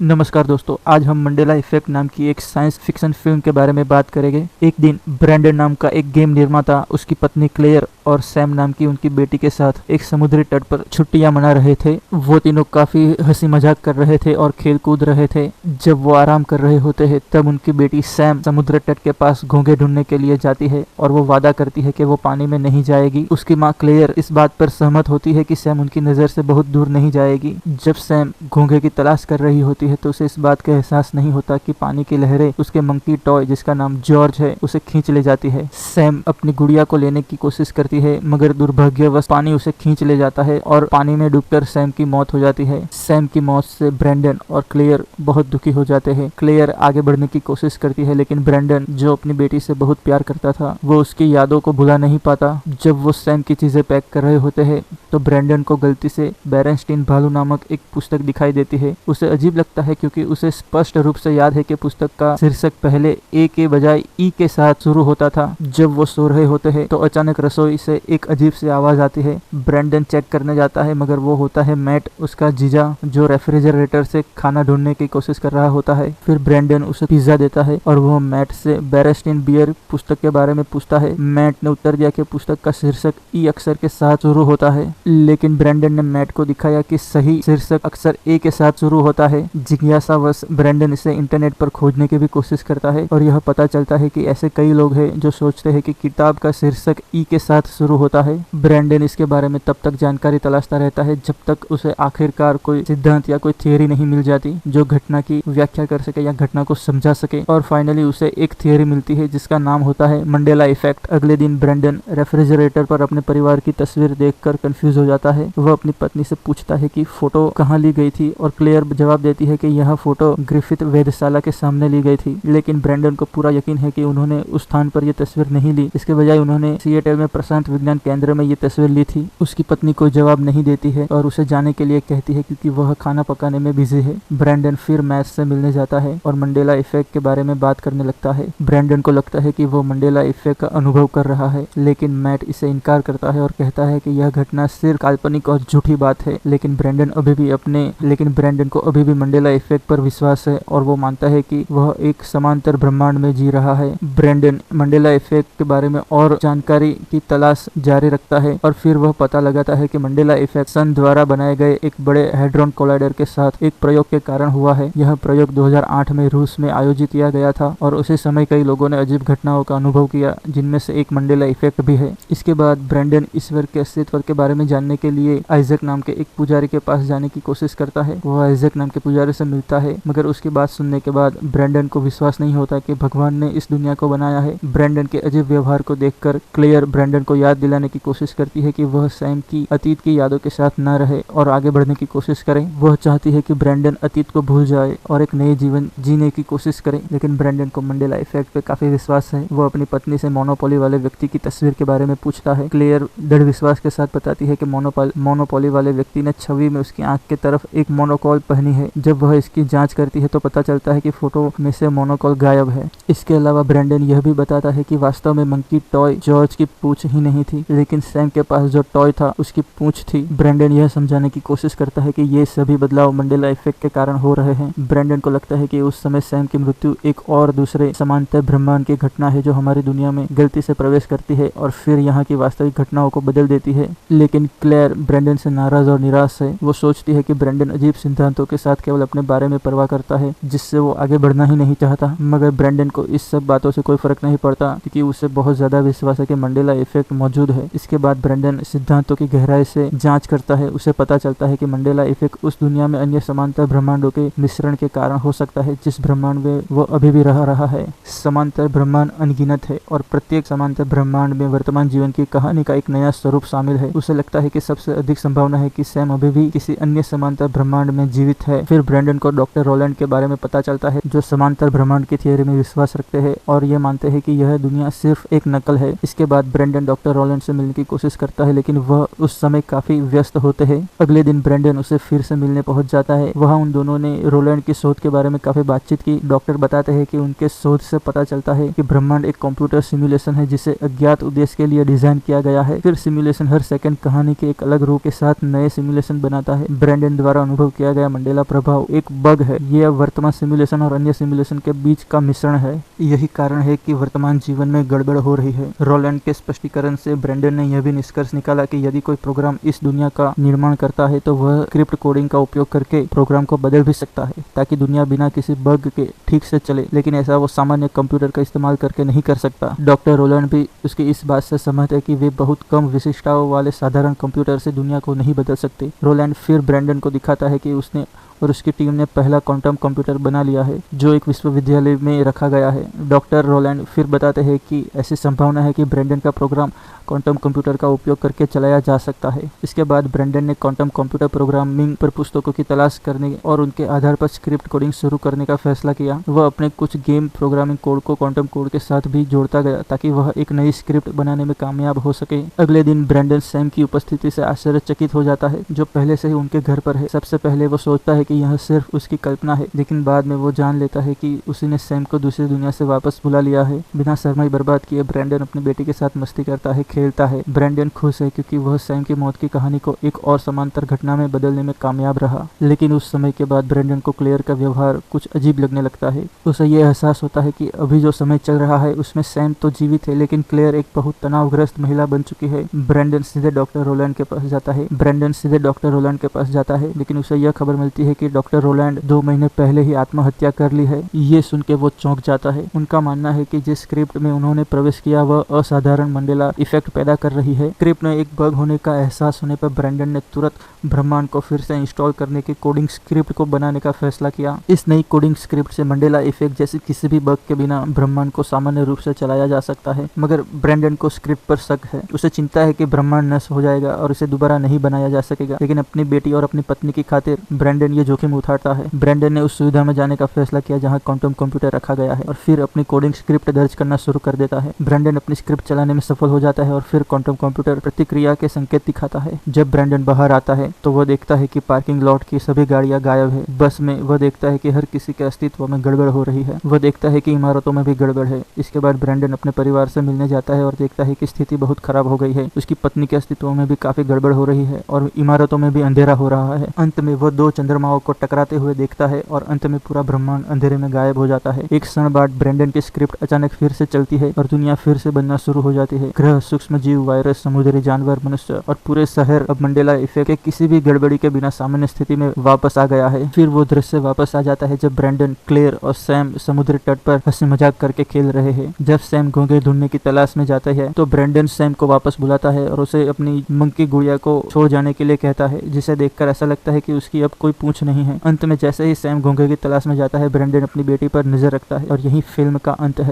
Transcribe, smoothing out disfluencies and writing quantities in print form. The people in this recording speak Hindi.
नमस्कार दोस्तों, आज हम मंडेला इफेक्ट नाम की एक साइंस फिक्शन फिल्म के बारे में बात करेंगे। एक दिन ब्रैंडन नाम का एक गेम निर्माता उसकी पत्नी क्लेयर और सैम नाम की उनकी बेटी के साथ एक समुद्री तट पर छुट्टियां मना रहे थे। वो तीनों काफी हंसी मजाक कर रहे थे और खेल कूद रहे थे। जब वो आराम कर रहे होते हैं तब उनकी बेटी सैम समुद्र तट के पास घोंघे ढूंढने के लिए जाती है और वो वादा करती है कि वो पानी में नहीं जाएगी। उसकी माँ क्लेयर इस बात पर सहमत होती है कि सैम उनकी नजर से बहुत दूर नहीं जाएगी। जब सैम घोंघे की तलाश कर रही होती है तो उसे इस बात का एहसास नहीं होता कि पानी की लहरें उसके मंकी टॉय जिसका नाम जॉर्ज है उसे खींच ले जाती है। सैम अपनी गुड़िया को लेने की कोशिश करती है मगर दुर्भाग्यवश पानी उसे खींच ले जाता है और पानी में डूबकर सैम की मौत हो जाती है। सैम की मौत से ब्रैंडन और क्लेयर बहुत दुखी हो जाते हैं। क्लेयर आगे बढ़ने की कोशिश करती है लेकिन ब्रैंडन जो अपनी बेटी से बहुत प्यार करता था वो उसकी यादों को भुला नहीं पाता। जब वो सैम की चीजें पैक कर रहे होते हैं तो ब्रैंडन को गलती से बेरेनस्टीन भालू नामक एक पुस्तक दिखाई देती है। उसे अजीब लगता है क्योंकि उसे स्पष्ट रूप से याद है कि पुस्तक का शीर्षक पहले ए के बजाय ई के साथ शुरू होता था। जब वो सो रहे होते हैं तो अचानक रसोई से एक अजीब सी आवाज आती है। ब्रैंडन चेक करने जाता है मगर वो होता है मैट, उसका जीजा, जो रेफ्रिजरेटर से खाना ढूंढने की कोशिश कर रहा होता है। फिर ब्रैंडन उसे पिज्जा देता है और वो मैट से बेरेस्टीन बियर पुस्तक के बारे में पूछता है। मैट ने उत्तर दिया कि पुस्तक का शीर्षक ई अक्षर के साथ शुरू होता है, लेकिन ब्रैंडन ने मैट को दिखाया कि सही शीर्षक अक्षर ए के साथ शुरू होता है। जिज्ञासावश ब्रैंडन इसे इंटरनेट पर खोजने की भी कोशिश करता है और यह पता चलता है कि ऐसे कई लोग हैं जो सोचते हैं कि किताब का शीर्षक ई के साथ शुरू होता है। ब्रैंडन इसके बारे में तब तक जानकारी तलाशता रहता है जब तक उसे आखिरकार कोई सिद्धांत या कोई थियरी नहीं मिल जाती जो घटना की व्याख्या कर सके या घटना को समझा सके। और फाइनली उसे एक थियरी मिलती है जिसका नाम होता है मंडेला इफेक्ट। अगले दिन ब्रैंडन रेफ्रिजरेटर पर अपने परिवार की तस्वीर देखकर कंफ्यूज हो जाता है। वह अपनी पत्नी से पूछता है कि फोटो कहाँ ली गई थी और क्लेयर जवाब देती है कि यह फोटो ग्रिफिथ वेधशाला के सामने ली गई थी। लेकिन ब्रैंडन को पूरा यकीन है कि उन्होंने उस स्थान पर यह तस्वीर नहीं ली, इसके बजाय उन्होंने सिएटल में प्रशांत विज्ञान केंद्र में ये तस्वीर ली थी। उसकी पत्नी कोई जवाब नहीं देती है और उसे जाने के लिए कहती है क्योंकि वह खाना पकाने में बिजी है। ब्रैंडन फिर मैट से मिलने जाता है और मंडेला इफेक्ट के बारे में बात करने लगता है। ब्रैंडन को लगता है कि वो मंडेला इफेक्ट का अनुभव कर रहा है लेकिन मैट इसे इनकार करता है और कहता है कि यह घटना सिर्फ काल्पनिक और झूठी बात है। लेकिन ब्रैंडन को अभी भी मंडेला इफेक्ट पर विश्वास है और वो मानता है कि वह एक समांतर ब्रह्मांड में जी रहा है। ब्रैंडन मंडेला इफेक्ट के बारे में और जानकारी की तलाश जारी रखता है और फिर वह पता लगाता है कि मंडेला इफेक्ट सन द्वारा बनाए गए एक बड़े हैड्रॉन कोलाइडर के साथ एक प्रयोग के कारण हुआ है। यह प्रयोग 2008 में रूस में आयोजित किया गया था और उसी समय कई लोगों ने अजीब घटनाओं का अनुभव किया जिनमें से एक मंडेला इफेक्ट भी है। इसके बाद ब्रैंडन ईश्वर के अस्तित्व के बारे में जानने के लिए आइजक नाम के एक पुजारी के पास जाने की कोशिश करता है। वह आइजक नाम के पुजारी से मिलता है मगर उसकी बात सुनने के बाद ब्रैंडन को विश्वास नहीं होता कि भगवान ने इस दुनिया को बनाया है। ब्रैंडन के अजीब व्यवहार को देखकर क्लेयर ब्रैंडन को याद दिलाने की कोशिश करती है कि वह सैम की अतीत की यादों के साथ न रहे और आगे बढ़ने की कोशिश करे। वह चाहती है कि ब्रैंडन अतीत को भूल जाए और एक नए जीवन जीने की कोशिश करे। लेकिन ब्रैंडन को मंडेला इफेक्ट पे काफी विश्वास है। वह अपनी पत्नी से मोनोपोली वाले व्यक्ति की तस्वीर के बारे में पूछता है। क्लेयर दृढ़ विश्वास के साथ बताती है कि मोनोपोली वाले व्यक्ति ने छवि में उसकी आंख की तरफ एक मोनोकॉल पहनी है। जब वह इसकी जांच करती है तो पता चलता है कि फोटो में से मोनोकॉल गायब है। इसके अलावा ब्रैंडन यह भी बताता है कि वास्तव में मंकी टॉय जॉर्ज की पूंछ ही नहीं थी लेकिन सैम के पास जो टॉय था उसकी पूंछ थी। ब्रैंडन यह समझाने की कोशिश करता है कि ये सभी बदलाव मंडेला इफेक्ट के कारण हो रहे हैं। ब्रैंडन को लगता है कि उस समय सैम की मृत्यु एक और दूसरे समांतर ब्रह्मांड की घटना है जो हमारी दुनिया में गलती से प्रवेश करती है और फिर यहाँ की वास्तविक घटनाओं को बदल देती है। लेकिन क्लेयर ब्रैंडन से नाराज और निराश है। वो सोचती है कि ब्रैंडन अजीब सिद्धांतों के साथ केवल अपने बारे में परवाह करता है जिससे वो आगे बढ़ना ही नहीं चाहता। मगर ब्रैंडन को इस सब बातों से कोई फर्क नहीं पड़ता क्योंकि उसे बहुत ज्यादा विश्वास है कि मंडेला इफेक्ट मौजूद है। इसके बाद ब्रैंडन सिद्धांतों की गहराई से जांच करता है। उसे पता चलता है कि मंडेला इफेक्ट उस दुनिया में अन्य समांतर ब्रह्मांडों के मिश्रण के कारण हो सकता है जिस ब्रह्मांड में वो अभी भी रह रहा है। समांतर ब्रह्मांड अनगिनत है और प्रत्येक समांतर ब्रह्मांड में वर्तमान जीवन की कहानी का एक नया स्वरूप शामिल है। उसे लगता है कि सबसे अधिक संभावना है कि सैम अभी भी किसी अन्य समांतर ब्रह्मांड में जीवित है। फिर ब्रैंडन को डॉक्टर रोलैंड के बारे में पता चलता है जो समांतर ब्रह्मांड की थियरी में विश्वास रखते हैं और ये मानते हैं कि यह दुनिया सिर्फ एक नकल है। इसके बाद ब्रैंडन डॉक्टर डॉक्टर रोलैंड से मिलने की कोशिश करता है, लेकिन वह उस समय काफी व्यस्त होते हैं। अगले दिन ब्रैंडन उसे फिर से मिलने पहुंच जाता है। वहाँ उन दोनों ने रोलैंड की शोध के बारे में काफी बातचीत की। डॉक्टर बताते हैं कि उनके शोध से पता चलता है कि ब्रह्मांड एक कंप्यूटर सिमुलेशन है जिसे अज्ञात उद्देश्य के लिए डिजाइन किया गया है। फिर सिमुलेशन हर सेकंड कहानी के एक अलग रूप के साथ नए सिमुलेशन बनाता है। ब्रैंडन द्वारा अनुभव किया गया मंडेला प्रभाव एक बग है। यह वर्तमान सिमुलेशन और अन्य सिमुलेशन के बीच का मिश्रण है। यही कारण है कि वर्तमान जीवन में गड़बड़ हो रही है। रोलैंड के स्पष्टीकरण से ब्रैंडन ने यह भी निष्कर्ष निकाला कि यदि कोई प्रोग्राम इस दुनिया का निर्माण करता है तो वह स्क्रिप्ट कोडिंग का उपयोग करके प्रोग्राम को बदल भी सकता है ताकि दुनिया बिना किसी बग के ठीक से चले, लेकिन ऐसा वो सामान्य कंप्यूटर का इस्तेमाल करके नहीं कर सकता। डॉक्टर रोलैंड भी उसकी इस बात से सहमत है कि वे बहुत कम विशिष्टताओं वाले साधारण कंप्यूटर से दुनिया को नहीं बदल सकते। रोलैंड फिर ब्रैंडन को दिखाता है कि उसने और उसकी टीम ने पहला क्वांटम कंप्यूटर बना लिया है जो एक विश्वविद्यालय में रखा गया है। डॉक्टर रोलैंड फिर बताते हैं कि ऐसी संभावना है कि ब्रैंडन का प्रोग्राम क्वांटम कंप्यूटर का उपयोग करके चलाया जा सकता है। इसके बाद ब्रैंडन ने क्वांटम कंप्यूटर प्रोग्रामिंग पर पुस्तकों की तलाश करने और उनके आधार पर स्क्रिप्ट कोडिंग शुरू करने का फैसला किया। वह अपने कुछ गेम प्रोग्रामिंग कोड को क्वांटम कोड के साथ भी जोड़ता गया ताकि वह एक नई स्क्रिप्ट बनाने में कामयाब हो सके। अगले दिन ब्रैंडन सैम की उपस्थिति से आश्चर्यचकित हो जाता है जो पहले से ही उनके घर पर है। सबसे पहले वो सोचता है कि यह सिर्फ उसकी कल्पना है, लेकिन बाद में वो जान लेता है कि उसी ने सैम को दूसरी दुनिया से वापस बुला लिया है। बिना समय बर्बाद किए ब्रैंडन अपनी बेटी के साथ मस्ती करता है, खेलता है। ब्रैंडन खुश है क्योंकि वह सैम की मौत की कहानी को एक और समांतर घटना में बदलने में कामयाब रहा। लेकिन उस समय के बाद ब्रैंडन को क्लेयर का व्यवहार कुछ अजीब लगने लगता है। उसे यह एहसास होता है कि अभी जो समय चल रहा है उसमें सैम तो जीवित है, लेकिन क्लेयर एक बहुत तनावग्रस्त महिला बन चुकी है। ब्रैंडन सीधे डॉक्टर रोलैंड के पास जाता है, लेकिन उसे यह खबर मिलती है कि डॉक्टर रोलैंड 2 महीने पहले ही आत्महत्या कर ली है। ये सुन के वो चौंक जाता है। उनका मानना है कि जिस स्क्रिप्ट में उन्होंने प्रवेश किया वह असाधारण मंडेला इफेक्ट पैदा कर रही है। स्क्रिप्ट में एक बग होने का एहसास होने पर ब्रैंडन ने तुरंत ब्रह्मांड को फिर से इंस्टॉल करने की कोडिंग स्क्रिप्ट को बनाने का फैसला किया। इस नई कोडिंग स्क्रिप्ट से मंडेला इफेक्ट जैसी किसी भी बग के बिना ब्रह्मांड को सामान्य रूप से चलाया जा सकता है। मगर ब्रैंडन को स्क्रिप्ट पर शक है। उसे चिंता है कि ब्रह्मांड नष्ट हो जाएगा और उसे दोबारा नहीं बनाया जा सकेगा, लेकिन अपनी बेटी और अपनी पत्नी की खातिर ब्रैंडन ये जोखिम उठाता है। ब्रैंडन ने उस सुविधा में जाने का फैसला किया जहां क्वांटम कंप्यूटर रखा गया है और फिर अपनी कोडिंग स्क्रिप्ट दर्ज करना शुरू कर देता है। ब्रैंडन अपनी स्क्रिप्ट चलाने में सफल हो जाता है और फिर क्वांटम कंप्यूटर प्रतिक्रिया के संकेत दिखाता है। जब ब्रैंडन बाहर आता है तो वह देखता है कि पार्किंग लॉट की सभी गाड़ियां गायब है। बस में वह देखता है कि हर किसी के अस्तित्व में गड़बड़ हो रही है। वह देखता है कि इमारतों में भी गड़बड़ है। इसके बाद ब्रैंडन अपने परिवार से मिलने जाता है और देखता है कि स्थिति बहुत खराब हो गई है। उसकी पत्नी के अस्तित्व में भी काफी गड़बड़ हो रही है और इमारतों में भी अंधेरा हो रहा है। अंत में वह 2 चंद्रमाओं को टकराते हुए देखता है और अंत में पूरा ब्रह्मांड अंधेरे में गायब हो जाता है। एक क्षण बाद ब्रैंडन की स्क्रिप्ट अचानक फिर से चलती है और दुनिया फिर से बनना शुरू हो जाती है। ग्रह, सूक्ष्म जीव, वायरस, समुद्री जानवर, मनुष्य और पूरे शहर अब मंडेला इफेक्ट के किसी भी गड़बड़ी के बिना सामान्य स्थिति में वापस आ गया है। फिर वो दृश्य वापस आ जाता है जब ब्रैंडन, क्लेयर और सैम समुद्री तट पर हंसी मजाक करके खेल रहे हैं। जब सैम घोंघे ढूंढने की तलाश में जाता है तो ब्रैंडन सैम को वापस बुलाता है और उसे अपनी मंकी गुड़िया को छोड़ जाने के लिए कहता है, जिसे देखकर ऐसा लगता है कि उसकी अब कोई पूंछ नहीं है। अंत में जैसे ही सैम घोंघे की तलाश में जाता है, ब्रैंडन अपनी बेटी पर नजर रखता है और यही फिल्म का अंत है।